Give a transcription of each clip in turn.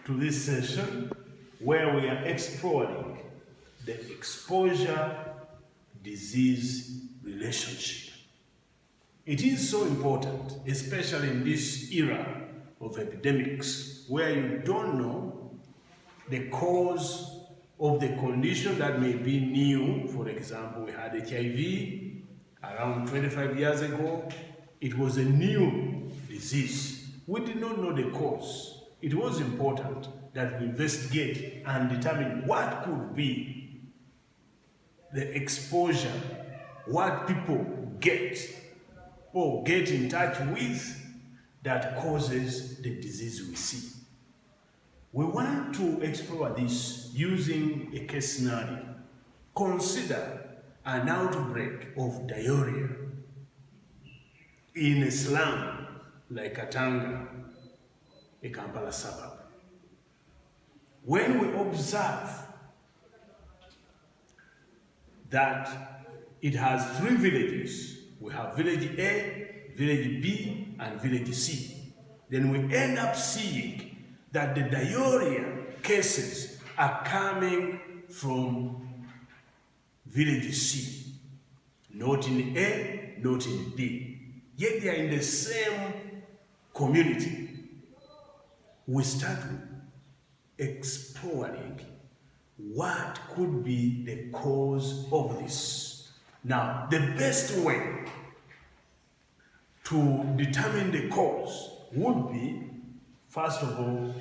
to this session where we are exploring the exposure-disease relationship. It is so important, especially in this era of epidemics, where you don't know the cause of the condition that may be new. For example, we had HIV around 25 years ago. It was a new disease. We did not know the cause. It was important that we investigate and determine what could be the exposure, what people get or get in touch with that causes the disease we see. We want to explore this using a case scenario. Consider an outbreak of diarrhea in a slum like Katanga, a Kampala suburb. When we observe that it has 3 villages, we have village A, village B, and village C, then we end up seeing that the diarrhea cases are coming from village C, not in A, not in B, yet they are in the same community. We start exploring what could be the cause of this. Now, the best way to determine the cause would be, first of all,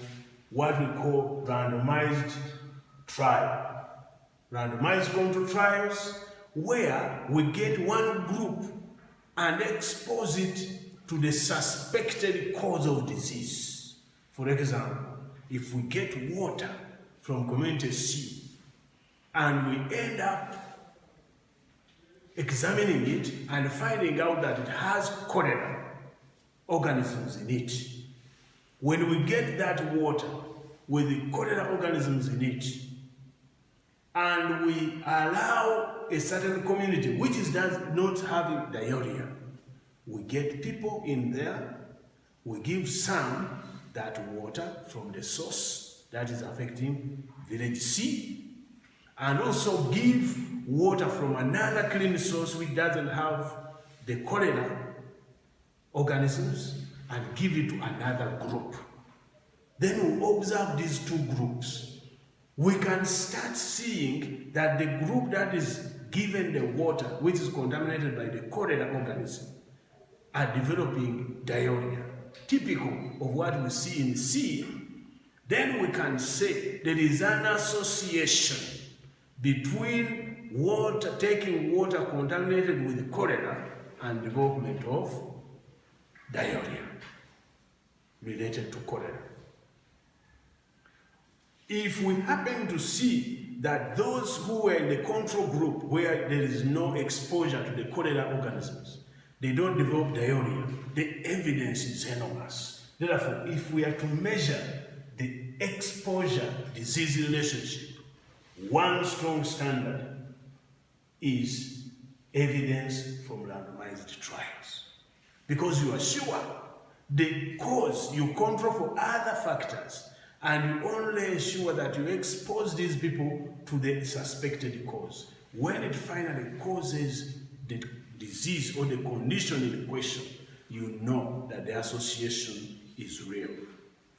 what we call randomized trial. Randomized control trials, where we get one group and expose it to the suspected cause of disease. For example, if we get water from community C and we end up examining it and finding out that it has cholera organisms in it, when we get that water with the cholera organisms in it and we allow a certain community which does not have diarrhea, we get people in there, we give some that water from the source that is affecting village C, and also give water from another clean source which doesn't have the cholera organisms and give it to another group. Then we observe these 2 groups. We can start seeing that the group that is given the water which is contaminated by the cholera organism are developing diarrhea, typical of what we see in C. Then we can say there is an association between taking water contaminated with cholera and development of diarrhea related to cholera. If we happen to see that those who were in the control group where there is no exposure to the cholera organisms, they don't develop diarrhea, the evidence is enormous. Therefore, if we are to measure the exposure-disease relationship, one strong standard is evidence from randomized trials. Because you are sure the cause you control for other factors, and you only ensure that you expose these people to the suspected cause. When it finally causes the disease or the condition in question, you know that the association is real.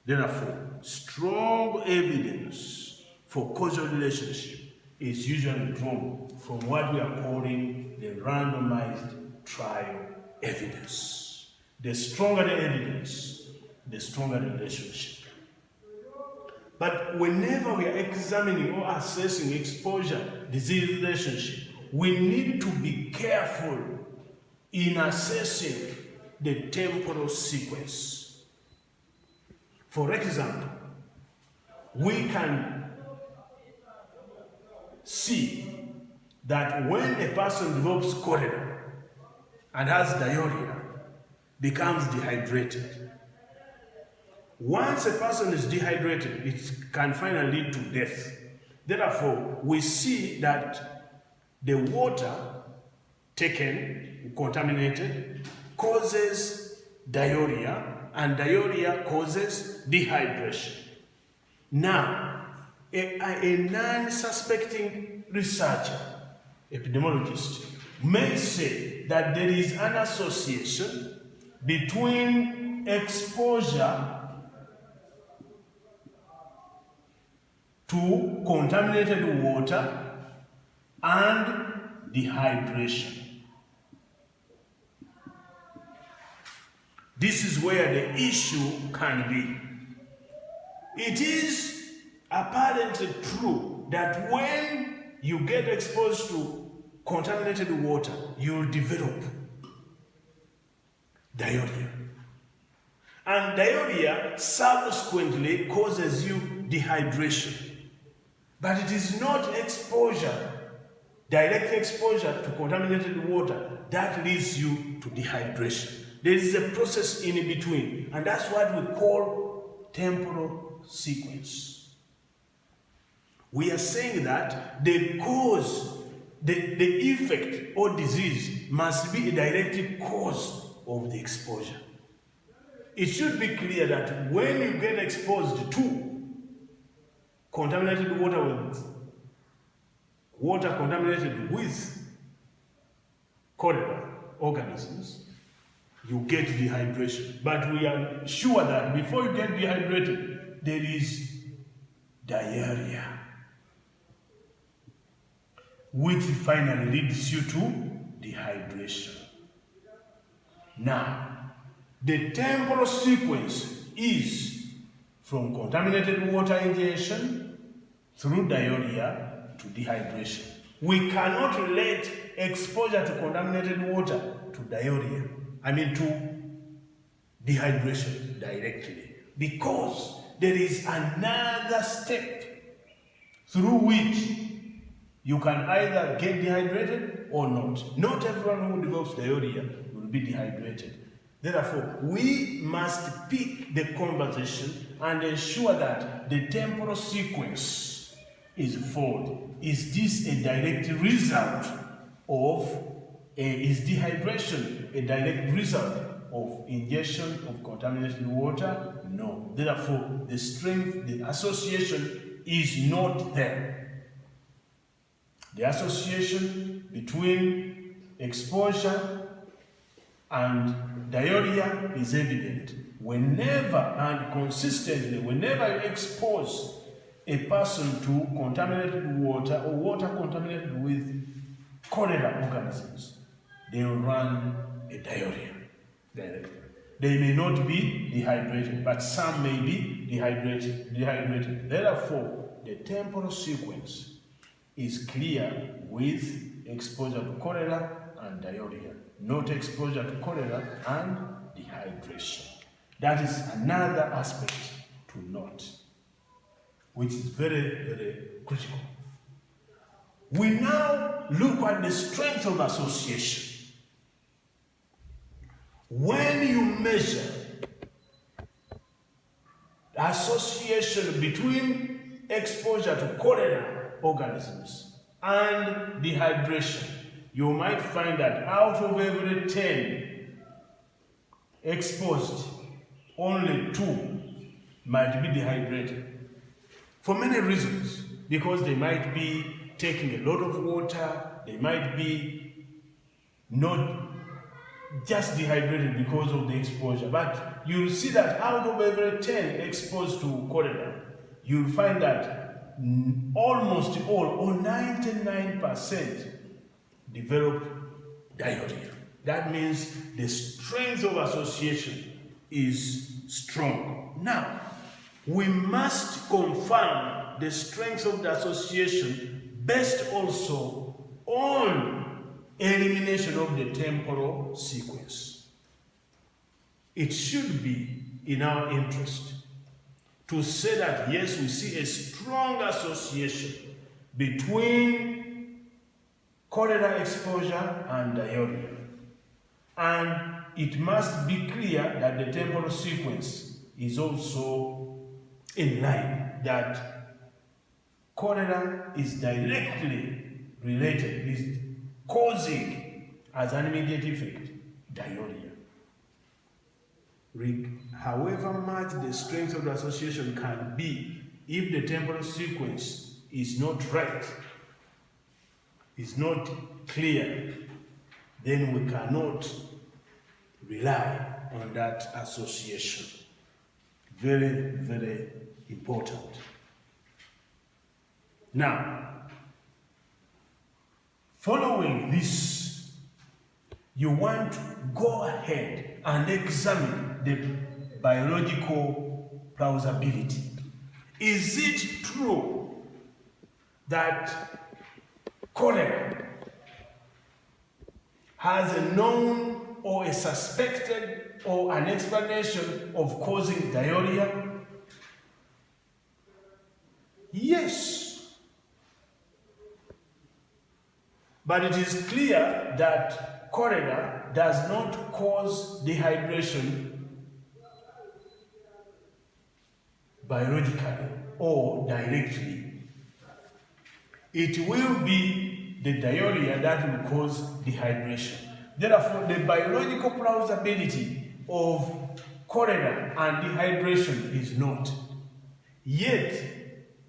Therefore, strong evidence for causal relationship is usually drawn from what we are calling the randomized trial evidence. The stronger the evidence, the stronger the relationship. But whenever we are examining or assessing exposure-disease relationship, we need to be careful in assessing the temporal sequence. For example, we can see that when a person develops cholera and has diarrhea, becomes dehydrated. Once a person is dehydrated, it can finally lead to death. Therefore, we see that the water taken, contaminated, causes diarrhea, and diarrhea causes dehydration. Now, a non-suspecting researcher, epidemiologist, may say that there is an association between exposure to contaminated water and dehydration. This is where the issue can be. It is apparently true that when you get exposed to contaminated water, you'll develop diarrhea. And diarrhea subsequently causes you dehydration. But it is not exposure, direct exposure to contaminated water that leads you to dehydration. There is a process in between, and that's what we call temporal sequence. We are saying that the cause, the effect or disease must be a direct cause of the exposure. It should be clear that when you get exposed to contaminated water contaminated with cholera organisms, you get dehydration. But we are sure that before you get dehydrated, there is diarrhea, which finally leads you to dehydration. Now, the temporal sequence is from contaminated water ingestion through diarrhea to dehydration. We cannot relate exposure to contaminated water to diarrhea, to dehydration directly, because there is another step through which you can either get dehydrated or not. Not everyone who develops diarrhea will be dehydrated. Therefore, we must pick the conversation and ensure that the temporal sequence is followed. Is this a direct result of, is dehydration a direct result of ingestion of contaminated water? No. Therefore, the association is not there. The association between exposure and diarrhea is evident. Whenever and consistently, whenever you expose a person to contaminated water or water contaminated with cholera organisms, they will run a diarrhea directly. They may not be dehydrated, but some may be dehydrated. Therefore, the temporal sequence is clear with exposure to cholera and diarrhea, not exposure to cholera and dehydration. That is another aspect to note, which is very, very critical. We now look at the strength of association. When you measure the association between exposure to cholera organisms and dehydration, you might find that out of every 10 exposed, only 2 might be dehydrated. For many reasons, because they might be taking a lot of water, they might be not just dehydrated because of the exposure. But you'll see that out of every 10 exposed to cholera, you'll find that almost all, or 99%, develop diarrhea. That means the strength of association is strong. Now, we must confirm the strength of the association based also on elimination of the temporal sequence. It should be in our interest to say that yes, we see a strong association between cholera exposure and diarrhea. And it must be clear that the temporal sequence is also in line, that cholera is directly related, is causing as an immediate effect diarrhea. However much the strength of the association can be if the temporal sequence is not right, is not clear, then we cannot rely on that association. Very, very important. Now, following this, you want to go ahead and examine the biological plausibility. Is it true that cholera has a known or a suspected or an explanation of causing diarrhea? Yes. But it is clear that cholera does not cause dehydration biologically or directly. It will be the diarrhea that will cause dehydration. Therefore, the biological plausibility of cholera and dehydration is not. Yet,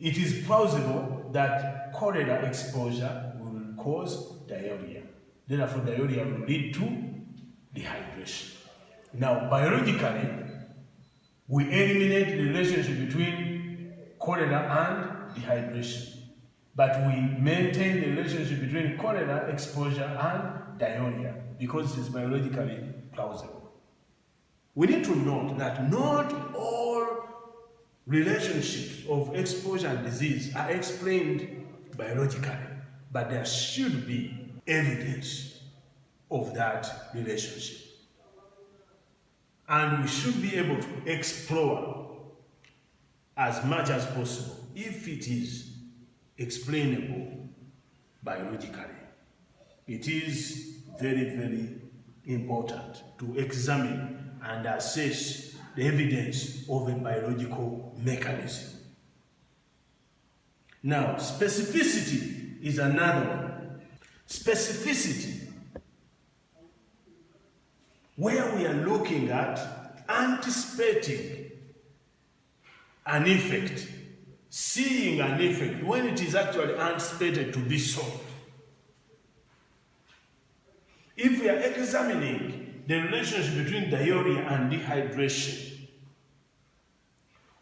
it is plausible that cholera exposure will cause diarrhea. Therefore, diarrhea will lead to dehydration. Now, biologically, we eliminate the relationship between cholera and dehydration, but we maintain the relationship between cholera exposure and diarrhea because it is biologically plausible. We need to note that not all relationships of exposure and disease are explained biologically, but there should be evidence of that relationship. And we should be able to explore as much as possible if it is explainable biologically. It is very, very important to examine and assess the evidence of a biological mechanism. Now, specificity is another one. Specificity, where we are looking at anticipating an effect, seeing an effect when it is actually anticipated to be so. If we are examining the relationship between diarrhea and dehydration,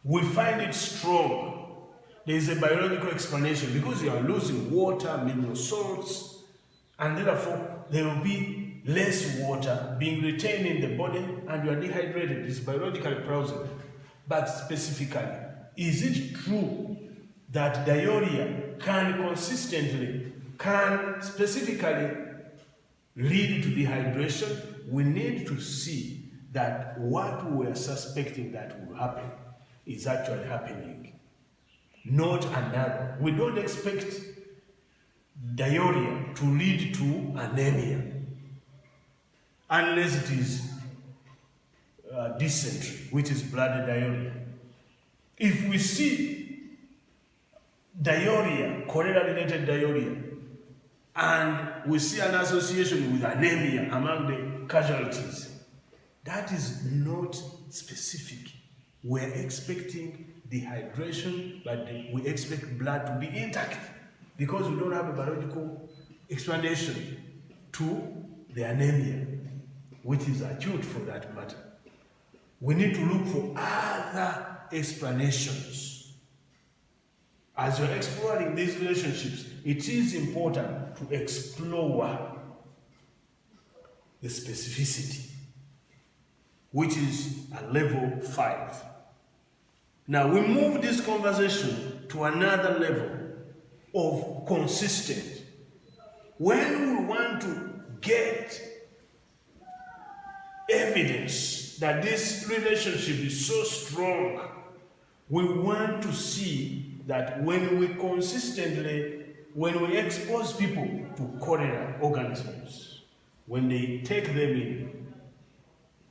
we find it strong. There is a biological explanation because you are losing water, mineral salts, and therefore there will be less water being retained in the body and you are dehydrated. It is biologically plausible. But specifically, is it true that diarrhea can specifically lead to dehydration? We need to see that what we are suspecting that will happen is actually happening, not another. We don't expect diarrhea to lead to anemia unless it is dysentery, which is blood diarrhea. If we see diarrhea, cholera-related diarrhea, and we see an association with anemia among the casualties, that is not specific. We're expecting dehydration, but we expect blood to be intact because we don't have a biological explanation to the anemia, which is acute for that matter. We need to look for other explanations. As you're exploring these relationships, it is important to explore the specificity, which is at level 5. Now we move this conversation to another level of consistent. When we want to get evidence that this relationship is so strong, we want to see that when we expose people to cholera organisms, when they take them in,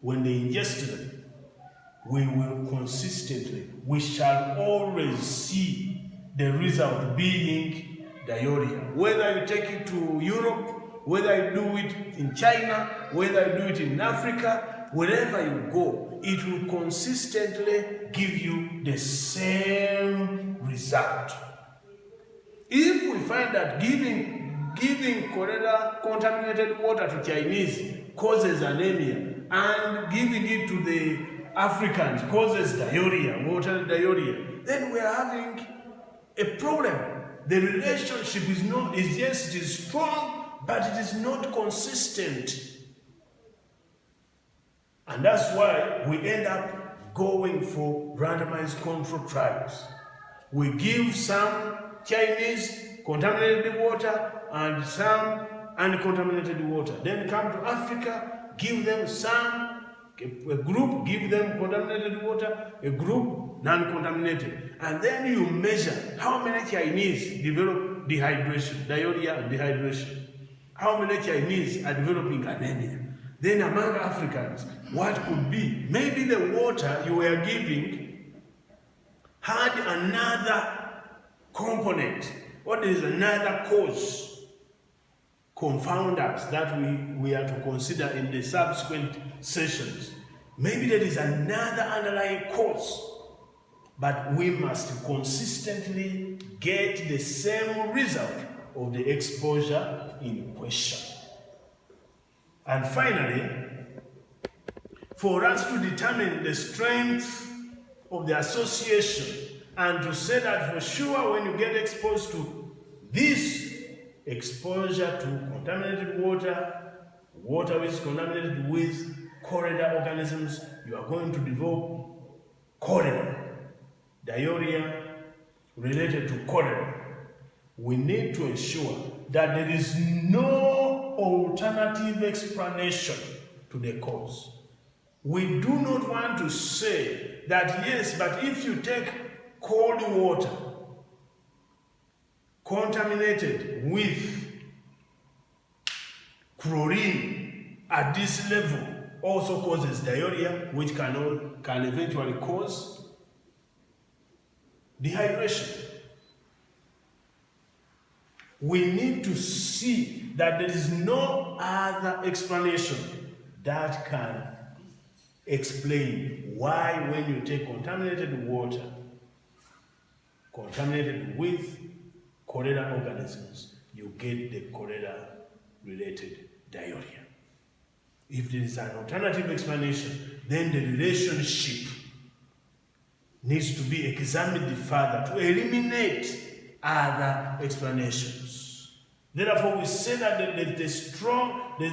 when they ingest them, we will consistently, we shall always see the result being diarrhea. Whether you take it to Europe, whether you do it in China, whether you do it in Africa, wherever you go, it will consistently give you the same result. If we find that giving cholera contaminated water to Chinese causes anemia, and giving it to the Africans causes diarrhea, water diarrhea, then we are having a problem. The relationship it is strong, but it is not consistent. And that's why we end up going for randomized control trials. We give some Chinese contaminated water and some uncontaminated water. Then come to Africa, give them a group give them contaminated water, a group non-contaminated. And then you measure how many Chinese develop dehydration, diarrhea and dehydration. How many Chinese are developing anemia? Then among Africans, what could be? Maybe the water you were giving had another component, or there is another cause, confounders that we are to consider in the subsequent sessions. Maybe there is another underlying cause, but we must consistently get the same result of the exposure in question. And finally, for us to determine the strength of the association and to say that for sure when you get exposed to this exposure to contaminated water, water which is contaminated with cholera organisms, you are going to develop cholera, diarrhea related to cholera. We need to ensure that there is no alternative explanation to the cause. We do not want to say that yes, but if you take cold water contaminated with chlorine at this level also causes diarrhea, which can eventually cause dehydration. We need to see that there is no other explanation that can explain why when you take contaminated water, contaminated with cholera organisms, you get the cholera-related diarrhea. If there is an alternative explanation, then the relationship needs to be examined further to eliminate other explanations. Therefore, we say that there's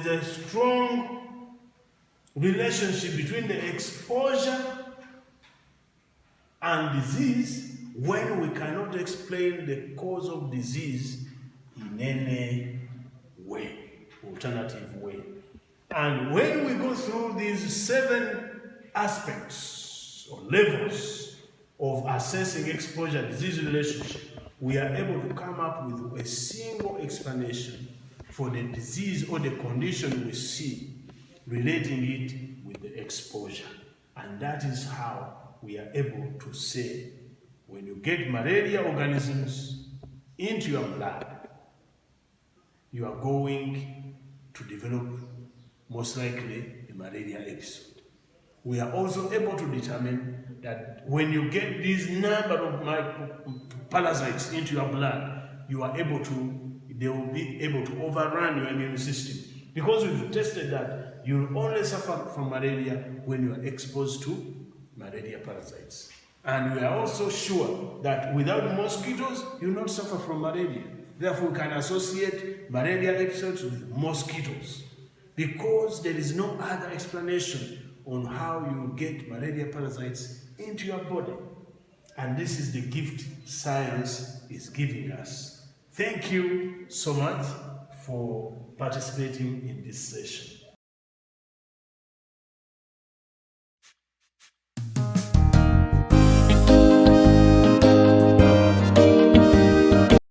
a strong relationship between the exposure and disease when we cannot explain the cause of disease in any way, alternative way. And when we go through these 7 aspects or levels of assessing exposure-disease relationship, we are able to come up with a single explanation for the disease or the condition we see, relating it with the exposure. And that is how we are able to say, when you get malaria organisms into your blood, you are going to develop most likely a malaria episode. We are also able to determine that when you get this number of parasites into your blood, they will be able to overrun your immune system. Because we've tested that you only suffer from malaria when you are exposed to malaria parasites. And we are also sure that without mosquitoes, you will not suffer from malaria. Therefore, we can associate malaria episodes with mosquitoes, because there is no other explanation on how you get malaria parasites into your body. And this is the gift science is giving us. Thank you so much for participating in this session.